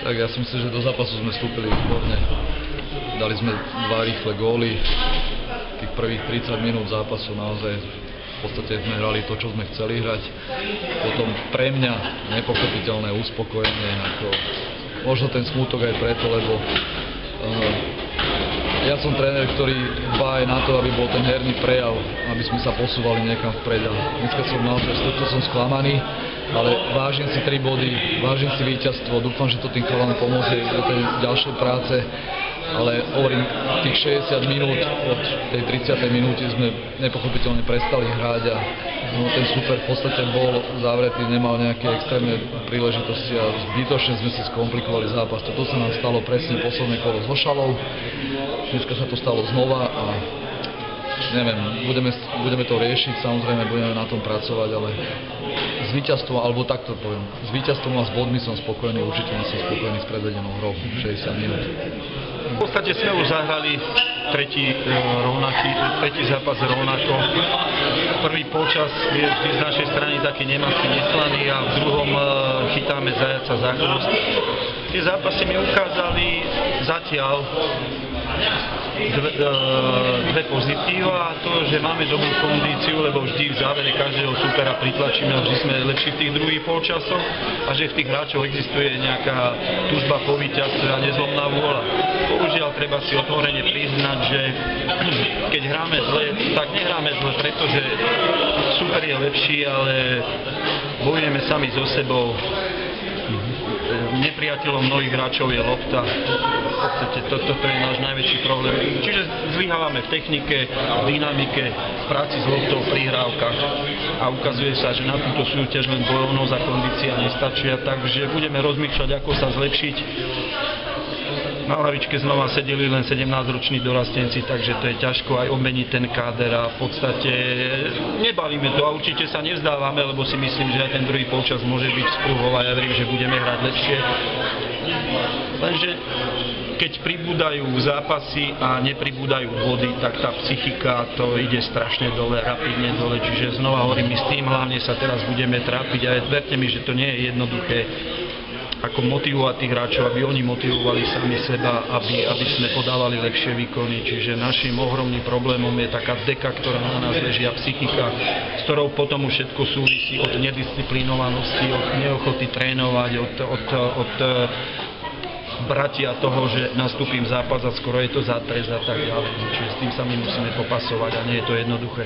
Tak ja si myslím, že do zápasu sme vstúpili výborne. Dali sme 2 rýchle góly. Tých prvých 30 minút zápasu naozaj v podstate sme hrali to, čo sme chceli hrať. Potom pre mňa nepochopiteľné uspokojenie. Možno ten smútok aj preto, lebo ja som tréner, ktorý dbá aj na to, aby bol ten herný prejav, aby sme sa posúvali niekam vpred. Dneska som naozaj som sklamaný, ale vážim si 3 body, vážim si víťazstvo, dúfam, že to tým chalanom pomôže do tej ďalšej práce, ale hovorím, tých 60 minút od tej 30. minúty sme nepochopiteľne prestali hrať a ten super v podstate bol zavretý, nemal nejaké extrémne príležitosti a zbytočne sme si skomplikovali zápas. Toto sa nám stalo presne posledné kolo s Hošalou, dneska sa to stalo znova a neviem, budeme to riešiť, samozrejme budeme na tom pracovať, ale s víťazstvom, alebo takto poviem, s víťazstvom a s bodmi som spokojný, určite nie som spokojný s predvedenou hrou 60 minút. V podstate sme už zahrali tretí zápas rovnako. Prvý polčas je vždy z našej strany taký nemaký, neslaný a v druhom chytáme zajaca za chvost. Tie zápasy mi ukázali zatiaľ dve pozitíva a to, že máme dobrú kondíciu, lebo vždy v závere každého supera pritlačíme a vždy sme lepší v tých druhých polčasoch a že v tých hráčoch existuje nejaká túžba po víťazstve a nezlomná vôľa. Bohužiaľ treba si otvorene priznať, že keď hráme zle, tak nehráme zle, pretože super je lepší, ale bojujeme sami so sebou. Nepriateľom mnohých hráčov je lopta. V podstate toto je náš najväčší problém. Čiže zlyhávame v technike, v dynamike, v práci s loptou, v prihrávkach a ukazuje sa, že na túto súťaž len bojovnosť a kondícia nestačia, takže budeme rozmýšľať, ako sa zlepšiť. Na lavičke znova sedeli len 17-roční dorastenci, takže to je ťažko aj obmeniť ten káder a v podstate nebalíme to a určite sa nevzdávame, lebo si myslím, že aj ten druhý polčas môže byť sprúhol a ja verím, že budeme hrať lepšie. Lenže keď pribúdajú zápasy a nepribúdajú body, tak tá psychika to ide strašne dole, rapidne dole, čiže znova hovorím, my s tým hlavne sa teraz budeme trápiť a verte mi, že to nie je jednoduché ako motivovať tých hráčov, aby oni motivovali sami seba, aby sme podávali lepšie výkony. Čiže našim ohromným problémom je taká deka, ktorá na nás leží a psychika, s ktorou potom už všetko súvisí od nedisciplinovanosti, od neochoty trénovať, od bratia toho, že nastúpim zápas a skoro je to zátrest a tak ďalej. Čiže s tým sa my musíme popasovať a nie je to jednoduché.